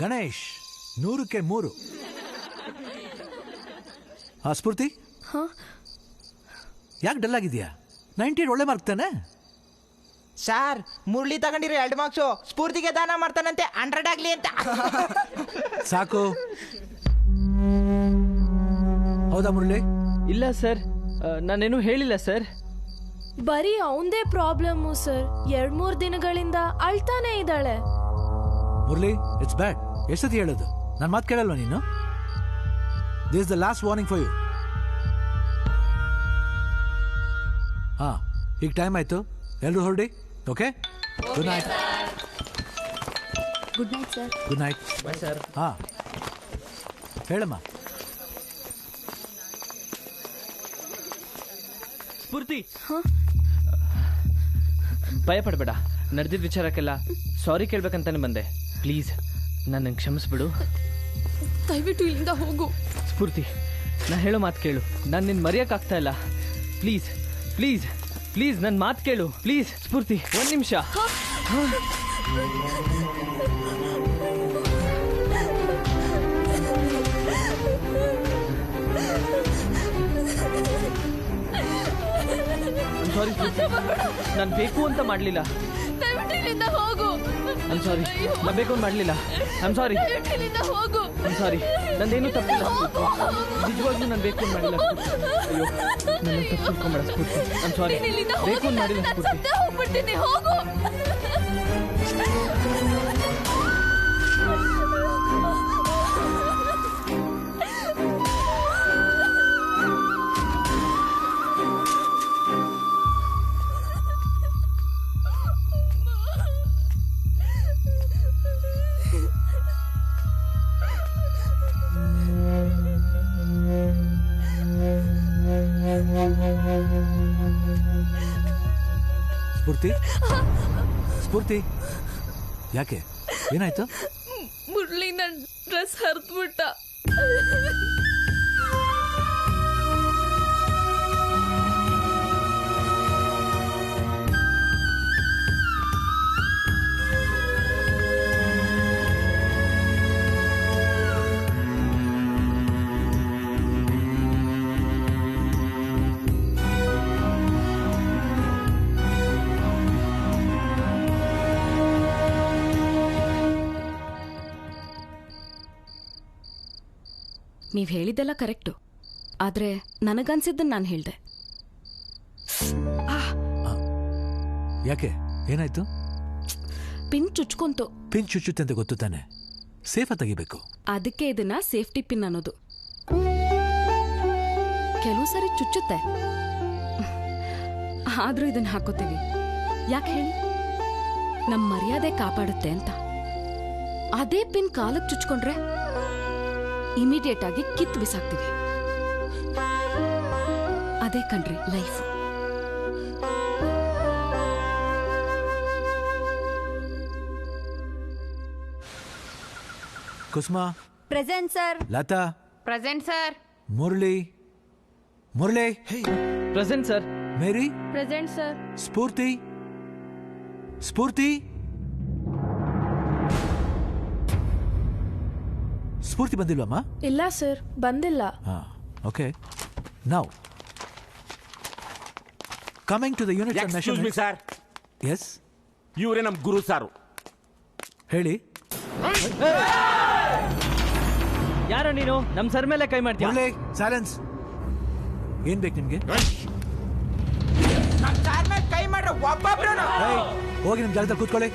ಗಣೇಶ್ 100ಕ್ಕೆ 3. ಸ್ಫೂರ್ತಿ, ಯಾಕೆ ಡಲ್ ಆಗಿದ್ಯಾ? 98 ಒಳ್ಳೆ ಮಾರ್ಕ್ ತಾನೆ? ಸರ್, ಮುರಳಿ ತಗೊಂಡಿರೋ 2 ಮಾರ್ಕ್ಸು ಸ್ಫೂರ್ತಿಗೆ ದಾನ ಮಾಡ್ತಾನಂತೆ, 100 ಆಗ್ಲಿ ಅಂತ. ಸಾಕು. ಹೌದಾ ಮುರಳಿ? ಇಲ್ಲ ಸರ್, ನಾನೇನು ಹೇಳಿಲ್ಲ ಸರ್. ಬರೀ ಅವಂದೇ ಪ್ರಾಬ್ಲಮ್ಮು ಸರ್. 2-3 ದಿನಗಳಿಂದ ಅಳ್ತಾನೆ ಇದ್ದಾಳೆ. ಮುರಳಿ, ಇಟ್ಸ್ ಬ್ಯಾಡ್. ಎಷ್ಟೊತ್ತಿ ಹೇಳೋದು? ನನ್ನ ಮಾತು ಕೇಳಲ್ವಾ ನೀನು? This is the last warning for you. ಈಗ ಟೈಮ್ ಆಯ್ತು, ಎಲ್ಲರೂ ಹೊರಡಿ. Okay, good night. Good night sir. Good night. Bye sir. ಹೇಳಮ್ಮ. ಸ್ಫೂರ್ತಿ, ಭಯ ಪಡಬೇಡ. ನಡೆದಿದ್ದ ವಿಚಾರಕ್ಕೆಲ್ಲ ಸಾರಿ ಕೇಳ್ಬೇಕಂತಾನೆ ಬಂದೆ. ಪ್ಲೀಸ್ ನನ್ನನ್ನು ಕ್ಷಮಿಸ್ಬಿಡು. ದಯವಿಟ್ಟು ಇಲ್ಲಿಂದ ಹೋಗು. ಸ್ಫೂರ್ತಿ, ನಾ ಹೇಳೋ ಮಾತು ಕೇಳು. ನಾನು ನಿನ್ನ ಮರೆಯೋಕ್ಕಾಗ್ತಾ ಇಲ್ಲ. ಪ್ಲೀಸ್ ಪ್ಲೀಸ್ ಪ್ಲೀಸ್ ನನ್ನ ಮಾತು ಕೇಳು. ಪ್ಲೀಸ್ ಸ್ಫೂರ್ತಿ, 1 ನಿಮಿಷ. ಸಾರಿ ಸ್ಫೂರ್ತಿ, ನಾನು ಬೇಕು ಅಂತ ಮಾಡಲಿಲ್ಲ. ದಯವಿಟ್ಟು ಇಲ್ಲಿಂದ ಹೋಗು. ಐಮ್ ಸಾರಿ, ನಾನು ಬೇಕು ಅಂತ ಮಾಡಲಿಲ್ಲ. I'm sorry. ದಯವಿಟ್ಟು ಇಲ್ಲಿಂದ ಹೋಗು. ಐಮ್ ಸಾರಿ, ನಂದೇನು ತಪ್ಪಿಲ್ಲ. ನಿಜವಾಗ್ಲೂ ನಾನು ಬೇಕು ಅಂತ ಮಾಡಿಲ್ಲ. ಅಯ್ಯೋ, ನನ್ನ ತಪ್ಪು ತಿಳ್ಕೊಂಬೇಡ ಸ್ಫೂರ್ತಿ. ಐಮ್ ಸಾರಿ, ಬೇಕು ಅಂತ ಮಾಡಿಲ್ಲ ಸ್ಫೂರ್ತಿ. ಹೋಗ್ಬಿಡ್ತೀನಿ, ಹೋಗು. ಸ್ಫೂರ್ತಿ, ಸ್ಫೂರ್ತಿ, ಯಾಕೆ? ಏನಾಯ್ತು? ಮುರಳಿ ನನ್ನ ಡ್ರೆಸ್ ಹರಿದ್ಬಿಟ್ಟ. ನೀವು ಹೇಳಿದ್ದೆಲ್ಲ ಕರೆಕ್ಟು, ಆದರೆ ನನಗನ್ಸಿದ್ದನ್ನು ನಾನು ಹೇಳಿದೆ. ಯಾಕೆ? ಏನಾಯ್ತು? ಪಿನ್ ಚುಚ್ಕೊಂತು. ಪಿನ್ ಚುಚ್ಚುತ್ತೆ ಅಂತ ಗೊತ್ತು ತಾನೆ? ಸೇಫ್ ತೆಗಿಬೇಕು. ಅದಕ್ಕೆ ಇದನ್ನ ಸೇಫ್ಟಿ ಪಿನ್ ಅನ್ನೋದು. ಕೆಲವು ಸರಿ ಚುಚ್ಚುತ್ತೆ, ಆದ್ರೂ ಇದನ್ನ ಹಾಕೋತೀವಿ. ಯಾಕೆ ಹೇಳಿ? ನಮ್ಮ ಮರ್ಯಾದೆ ಕಾಪಾಡುತ್ತೆ ಅಂತ. ಅದೇ ಪಿನ್ ಕಾಲಕ್ಕೆ ಚುಚ್ಕೊಂಡ್ರೆ ಇಮಿಡಿಯೇಟ್ ಆಗಿ ಕಿತ್ತು ಬಿಸಾಕ್ತೀವಿ. ಅದೇ ಕಣ್ರಿ life. Kusuma present sir. Latha present sir. Murali Murali present sir. Mary present sir. Spoorthi Spoorthi Spoorthi ಬಂದಿಲ್ವಮ್ಮ? ಇಲ್ಲ ಸರ್, ಬಂದಿಲ್ಲ. Okay, now coming to the unit of measurement. Sir, yes, ಇವರೇ ನಮ್ಮ ಗುರು ಸಾರು. ಹೇಳಿ. ಯಾರೋ ನೀನು ನಮ್ಮ ಸರ್ ಮೇಲೆ ಕೈ ಮಾಡ್ತೀಯ? ಮುರಳಿ, ಸೈಲೆನ್ಸ್. ಏನ್ ಬೇಕು ನಿಮ್ಗೆ? ಕೈ ಮಾಡ್ರೆ ಒಬ್ಬೊಬ್ರು ಹೋಗಿ ನಿಮ್ ಜಾಗದಲ್ಲಿ ಕೂತ್ಕೊಳ್ಳಿ.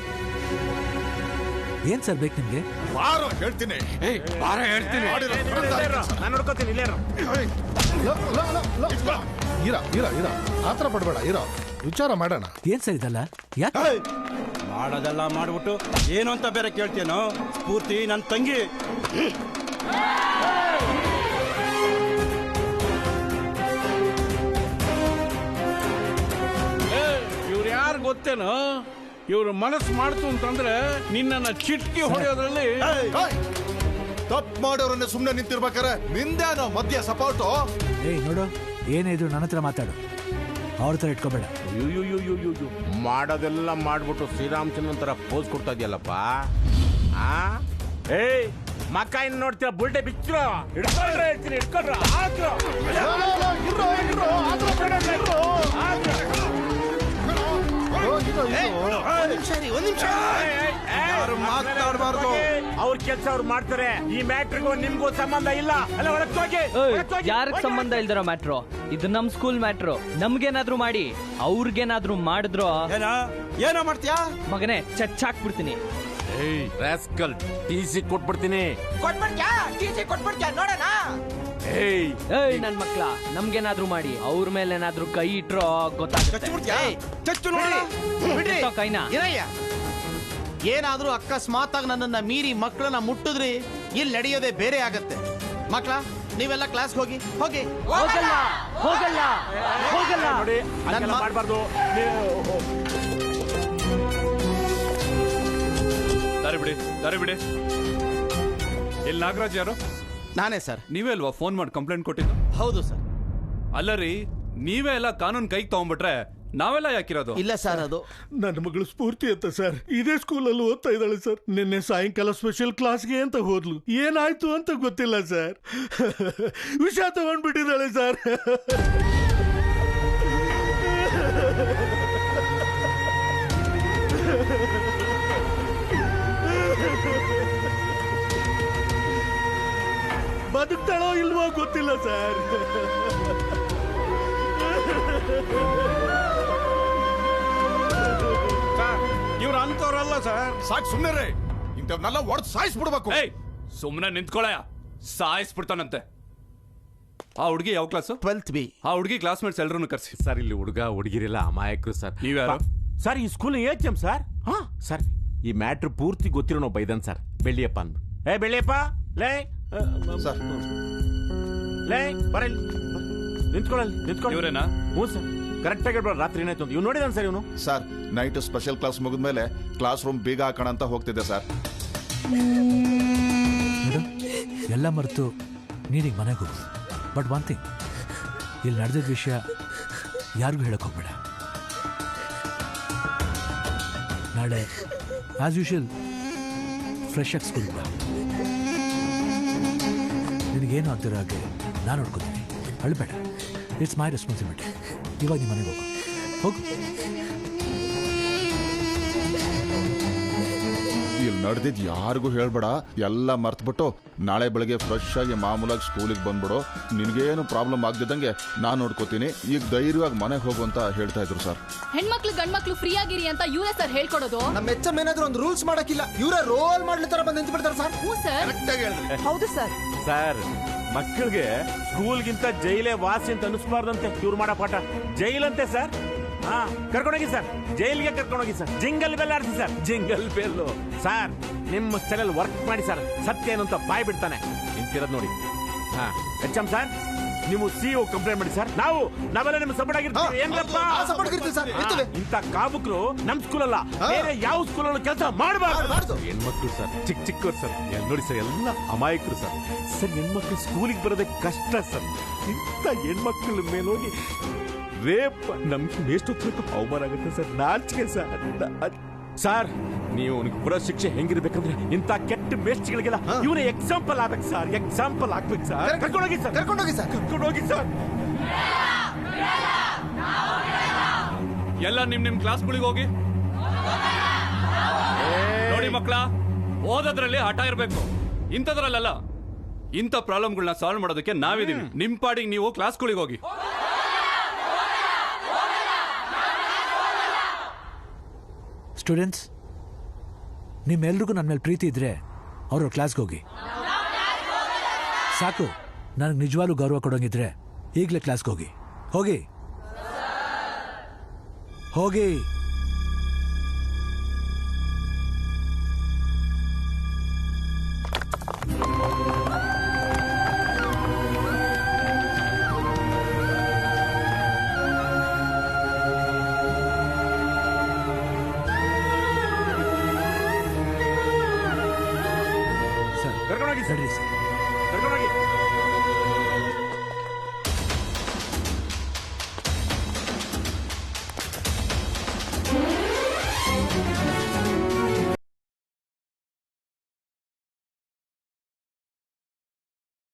ಏನ್ ಸರ್ ಬೇಕು ನಿಮ್ಗೆ? ಬಾರೋ ಹೇಳ್ತೀನಿ. ನಾನು ನೋಡ್ಕೋತೀನಿ. ಇಲ್ಲೇ ಇರ ಆತರ ಪಡ್ಬೇಡ, ಇರೋ ವಿಚಾರ ಮಾಡೋಣ. ಏನ್ ಸರ್ ಇದಲ್ಲ? ಯಾಕೆ ಮಾಡೋದೆಲ್ಲ ಮಾಡ್ಬಿಟ್ಟು ಏನು ಅಂತ ಬೇರೆ ಕೇಳ್ತೇನೋ? ಸ್ಫೂರ್ತಿ ನನ್ನ ತಂಗಿ. ಇವ್ರು ಯಾರು ಗೊತ್ತೇನೋ? ಇವ್ರು ಮನಸ್ಸು ಮಾಡ್ತು ಅಂತಂದ್ರೆ ನಿನ್ನನ್ನ ಚಿಟ್ಕಿ ಹೊಡೆಯೋದ್ರಲ್ಲಿ. ತಪ್ಪು ಮಾಡೋರನ್ನ ಸುಮ್ಮನೆ ನಿಂತಿರ್ಬೇಕಾರೆ ನಿಂದೇನೋ ಮಧ್ಯ ಸಪೋರ್ಟು. ನೋಡು, ಏನೇ ಇದ್ರು ನನ್ನ ಹತ್ರ ಮಾತಾಡು, ಅವ್ರ ಹತ್ರ ಇಟ್ಕೋಬೇಡ. ಮಾಡೋದೆಲ್ಲ ಮಾಡ್ಬಿಟ್ಟು ಶ್ರೀರಾಮಚಂದ್ರನ್ ತರ ಪೋಸ್ ಕೊಡ್ತಾ ಇದೆಯಲ್ಲಪ್ಪ. ಏಯ್ ಮಕ್ಕ ಇನ್ ನೋಡ್ತೀರ ಬುಲ್ಟೆ ಬಿಚ್ಚರು ಹಿಡ್ಕೊಂಡ್ರೆ ಹೇಳ್ತೀನಿ ಹಿಡ್ಕೊಂಡ್ರ ಅವ್ರ ಕೆಲ್ಸ ಅವ್ರು ಮಾಡ್ತಾರೆ. ಈ ಮ್ಯಾಟ್ರಿಗೂ ನಿಮ್ಗೂ ಸಂಬಂಧ ಇಲ್ಲ. ಅಲ್ಲ ಯಾರಿಗ್ ಸಂಬಂಧ ಇಲ್ದಿರೋ ಮ್ಯಾಟ್ರು? ಇದು ನಮ್ ಸ್ಕೂಲ್ ಮ್ಯಾಟ್ರು. ನಮ್ಗೇನಾದ್ರೂ ಮಾಡಿ ಅವ್ರಿಗೇನಾದ್ರೂ ಮಾಡಿದ್ರು ಏನೋ ಮಾಡ್ತೀಯಾ ಮಗನೇ ಚಚ್ಚಾಕ್ಬಿಡ್ತೀನಿ. ರಾಸ್ಕಲ್ ಟಿಸಿ ಕೊಟ್ಬಿಡ್ತೀನಿ. ಕೊಟ್ಬಿಡ್ತ್ಯಾ ನೋಡೋಣ. ಏಯ್ ನನ್ ಮಕ್ಳ, ನಮ್ಗೇನಾದ್ರೂ ಮಾಡಿ ಅವ್ರ ಮೇಲೆ ಏನಾದ್ರೂ ಕೈ ಇಟ್ರೋ ಗೊತ್ತಾಗುತ್ತೆ. ಕೈನ ಏನಾದ್ರೂ ಅಕಸ್ಮಾತ್ ಆಗಿ ನನ್ನನ್ನ ಮೀರಿ ಮಕ್ಕಳನ್ನ ಮುಟ್ಟಿದ್ರಿ ಇಲ್ಲಿ ನಡೆಯೋದೇ ಬೇರೆ ಆಗತ್ತೆ. ಮಕ್ಕಳ ನೀವೆಲ್ಲ ಕ್ಲಾಸ್ ಹೋಗಿ ಹೋಗಿ. ಹೋಗಲ್ಲ ಹೋಗಲ್ಲ ಹೋಗಲ್ಲ ನೋಡಿ ಮಾಡಬಾರ್ದು. ದಾರಿ ಬಿಡಿ ದಾರಿ ಬಿಡಿ. ಇಲ್ಲಿ ನಾಗರಾಜ್ ಯಾರು? ನಾನೇ ಸರ್. ನೀವೇ ಅಲ್ವಾ ಫೋನ್ ಮಾಡಿ ಕಂಪ್ಲೇಂಟ್ ಕೊಟ್ಟಿದ್ದು? ಹೌದು ಸರ್. ಅಲ್ಲ ರೀ, ನೀವೇ ಎಲ್ಲ ಕಾನೂನು ಕೈಗೆ ತಗೊಂಡ್ಬಿಟ್ರೆ ನಾವೆಲ್ಲ ಯಾಕಿರೋದು? ಇಲ್ಲ ಸರ್, ಅದು ನನ್ನ ಮಗಳು ಸ್ಫೂರ್ತಿ ಅಂತ ಸರ್. ಇದೇ ಸ್ಕೂಲಲ್ಲಿ ಓದ್ತಾ ಇದ್ದಾಳೆ ಸರ್. ನಿನ್ನೆ ಸಾಯಂಕಾಲ ಸ್ಪೆಷಲ್ ಕ್ಲಾಸ್ಗೆ ಅಂತ ಹೋದ್ಲು. ಏನಾಯ್ತು ಅಂತ ಗೊತ್ತಿಲ್ಲ ಸರ್. ವಿಷ ತಗೊಂಡ್ಬಿಟ್ಟಿದ್ದಾಳೆ ಸರ್. ಬದುಕ್ತಾಳೋ ಇಲ್ವೋ ಗೊತ್ತಿಲ್ಲ ಸರ್. ಇವ್ರು ಅಂತವ್ರಲ್ಲ ಸರ್. ಸಾಕ್ ಸುಮ್ಮನೆ ಇಂಥವ್ನೆಲ್ಲ ಹೊಡೆದು ಸಾಯಿಸ್ಬಿಡ್ಬೇಕು. ಸುಮ್ಮನೆ ನಿಂತ್ಕೊಳಯ, ಸಾಯಿಸ್ಬಿಡ್ತಾನಂತೆ. ಆ ಹುಡುಗಿ ಯಾವ ಕ್ಲಾಸು? 12th B. ಆ ಹುಡುಗಿ ಕ್ಲಾಸ್ಮೇಟ್ಸ್ ಎಲ್ಲರೂ ಕರ್ಸಿ. ಸರ್ ಇಲ್ಲಿ ಹುಡುಗ ಹುಡುಗಿರೆಲ್ಲ ಅಮಾಯಕರು ಸರ್. ನೀವ್ಯಾರು? ಸರ್ ಈ ಸ್ಕೂಲ್ ಏಚಮ್ ಸರ್. ಹಾ ಸರ್, ಈ ಮ್ಯಾಟ್ರ್ ಪೂರ್ತಿ ಗೊತ್ತಿರೋ ನಾವು ಬೈದನ್ ಸರ್. ಬೆಳ್ಳಿಯಪ್ಪ ಅಂದ್ಬಿಟ್ಟು. ಬೆಳ್ಳಿಯಪ್ಪ ಲೇ ಸರ್ ಲೇ ಬರಲಿ ನಿಂತ್ಕೊಳ್ಳಿ ನಿಂತ್ಕೊಳ್ಳಿ. ಇವರೇನಾ? ಹ್ಞೂ ಸರ್, ಕರೆಕ್ಟ್ ಆಗಿ ಹೇಳ್ಬಾರ್ದು. ರಾತ್ರಿ ಏನಾಯ್ತು ಅಂತ ಇವ್ ನೋಡಿದಾನೆ ಸರ್. ಇವನು ಸರ್ ನೈಟ್ ಸ್ಪೆಷಲ್ ಕ್ಲಾಸ್ ಮುಗಿದ್ಮೇಲೆ ಕ್ಲಾಸ್ ರೂಮ್ ಬೀಗ ಹಾಕೋಣ ಅಂತ ಹೋಗ್ತಿದ್ದೆ ಸರ್. ಎಲ್ಲ ಮರೆತು ನೀನಿಗೆ ಮನೆಗೆ ಹೋಗು. ಬಟ್ ಒನ್ ಥಿಂಗ್, ಇಲ್ಲಿ ನಡೆದಿದ್ದ ವಿಷಯ ಯಾರಿಗೂ ಹೇಳಕ್ ಹೋಗ್ಬೇಡ. ನಾಳೆ ಆಸ್ ಯೂಶುವಲ್ ಫ್ರೆಶ್ ಆಗಿ ಸ್ಕೂಲ್ ಬಾ. ನಿನಗೇನು ಆಗ್ತಿರೋ ಹಾಗೆ ನಾನು ನೋಡ್ಕೊತೀನಿ. ಅಳ್ಬೇಡ. It's my responsibility. ಇವಾಗ ನಿಮ್ಮ ಮನೆಗೆ ಹೋಗು. ಇಲ್ಲಿ ನಡೆದಿದ್ದು ಯಾರಿಗೂ ಹೇಳ್ಬೇಡ. ಎಲ್ಲ ಮರ್ತ್ಬಿಟ್ಟು ನಾಳೆ ಬೆಳಗ್ಗೆ ಫ್ರೆಶ್ ಆಗಿ ಮಾಮೂಲಾಗಿ ಸ್ಕೂಲಿಗೆ ಬಂದ್ಬಿಡು. ನಿನಗೇನು ಪ್ರಾಬ್ಲಮ್ ಆಗದಿದ್ದಂಗೆ ನಾನು ನೋಡ್ಕೋತೀನಿ. ಈಗ ಧೈರ್ಯವಾಗಿ ಮನೆಗೆ ಹೋಗು ಅಂತ ಹೇಳ್ತಾ ಇದ್ರು ಸರ್. ಹೆಣ್ಮಕ್ಳು ಗಂಡ್ಮಕ್ಳು ಫ್ರೀ ಆಗಿರಿ ಅಂತ ಇವರೇ ಸರ್ ಹೇಳ್ಕೊಡೋದು. ನಮ್ಮ ಎಚ್ ಎಂ ಏನಾದ್ರೂ ಒಂದು ರೂಲ್ಸ್ ಮಾಡಕ್ಕಿಲ್ಲ, ಇವರೇ ರೋಲ್ ಮಾಡ್ಲಿ ತರ ಬಂದು ನಿಂತ್ಬಿಡ್ತಾರೆ ಸರ್. ಹ್ಞೂ ಸರ್. ಹೌದು ಸರ್. ಸರ್ ಮಕ್ಕಳಿಗೆ ಸ್ಕೂಲ್ಗಿಂತ ಜೈಲೇ ವಾಸಿ ಅಂತ ಅನಿಸ್ಬಾರ್ದಂತೆ ಇವ್ರು ಮಾಡೋ ಪಾಠ. ಜೈಲಂತೆ ಸರ್. ಹಾ ಕರ್ಕೊಂಡೋಗಿ ಸರ್, ಜೈಲ್ಗೆ ಕರ್ಕೊಂಡೋಗಿ ಸರ್. ಜಿಂಗಲ್ ಬೆಲ್ ಆಡ್ಸಿ ಸರ್, ಜಿಂಗಲ್ ಬೆಲ್ಲು. ಸರ್ ನಿಮ್ಮ ಸ್ಟೈಲಲ್ಲಿ ವರ್ಕ್ ಮಾಡಿ ಸರ್. ಸತ್ಯ ಏನು ಅಂತ ಬಾಯ್ ಬಿಡ್ತಾನೆ. ನಿಂತಿರೋದು ನೋಡಿ. ಹಾ ಎಚ್ ಎಂ ಸರ್, ನೀವು ಸಿಒ ಕಂಪ್ಲೇಂಟ್ ಮಾಡಿ ಸರ್. ನಾವೆಲ್ಲ ನಿಮ್ಮ ಸಪೋರ್ಟ್ ಆಗಿರ್ತೀವಿ. ಇಂಥ ಕಾಬುಕರು ನಮ್ ಸ್ಕೂಲ್ ಅಲ್ಲ, ಬೇರೆ ಯಾವ ಸ್ಕೂಲಲ್ಲೂ ಕೆಲಸ ಮಾಡಬಾರ್ದು. ಹೆಣ್ಮಕ್ಳು ಸರ್, ಚಿಕ್ಕ ಚಿಕ್ಕವ್ರು ಸರ್. ನೋಡಿ ಸರ್, ಎಲ್ಲ ಅಮಾಯಕರು ಸರ್. ಸರ್ ಹೆಣ್ಮಕ್ಳು ಸ್ಕೂಲಿಗೆ ಬರೋದೇ ಕಷ್ಟ ಸರ್. ಇಂಥ ಹೆಣ್ಮಕ್ಳ ಮೇಲೆ ಹೋಗಿ ರೇಪ್ ನಮ್ಗೆ ಎಷ್ಟು ಅವಮಾನ ಆಗುತ್ತೆ ಸರ್. ನಾಚಿಕೆ ಸರ್. ಸರ್ ನೀವು ಬರೋ ಶಿಕ್ಷೆ ಹೆಂಗಿರ್ಬೇಕಂದ್ರೆ ಇಂಥ ಕೆಟ್ಟ ಮೇಸ್ಟ್ಗಳಿಗೆಲ್ಲ ಇವನೇ ಎಕ್ಸಾಂಪಲ್ ಆಗ್ಬೇಕು ಸರ್. ಎಕ್ಸಾಂಪಲ್ ಆಗ್ಬೇಕು ಸರ್. ಕರ್ಕೊಂಡೋಗಿ ಸರ್, ಕರ್ಕೊಂಡೋಗಿ ಸರ್, ಕರ್ಕೊಂಡೋಗಿ ಸರ್. ಎಲ್ಲ ನಿಮ್ ಕ್ಲಾಸ್ಗಳಿಗೆ ಹೋಗಿ. ನೋಡಿ ಮಕ್ಕಳ, ಓದೋದ್ರಲ್ಲಿ ಹಠ ಇರಬೇಕು, ಇಂಥದ್ರಲ್ಲ. ಇಂಥ ಪ್ರಾಬ್ಲಮ್ಗಳನ್ನ ಸಾಲ್ವ್ ಮಾಡೋದಕ್ಕೆ ನಾವಿದೀವಿ. ನಿಮ್ ಪಾಡಿಗೆ ನೀವು ಕ್ಲಾಸ್ಗಳಿಗೆ ಹೋಗಿ. ಸ್ಟೂಡೆಂಟ್ಸ್, ನಿಮ್ಮೆಲ್ರಿಗೂ ನನ್ನ ಮೇಲೆ ಪ್ರೀತಿ ಇದ್ರೆ ಅವ್ರ ಕ್ಲಾಸ್ಗೆ ಹೋಗಿ. ಸಾಕು, ನನಗೆ ನಿಜವಾಗ್ಲೂ ಗೌರವ ಕೊಡೋಂಗಿದ್ರೆ ಈಗಲೇ ಕ್ಲಾಸ್ಗೆ ಹೋಗಿ. ಹೋಗಿ ಹೋಗಿ. ಕರ್ಕೊಂಡೋಗಿ ಸರ್, ಕರ್ಕೊಂಡೋಗಿ.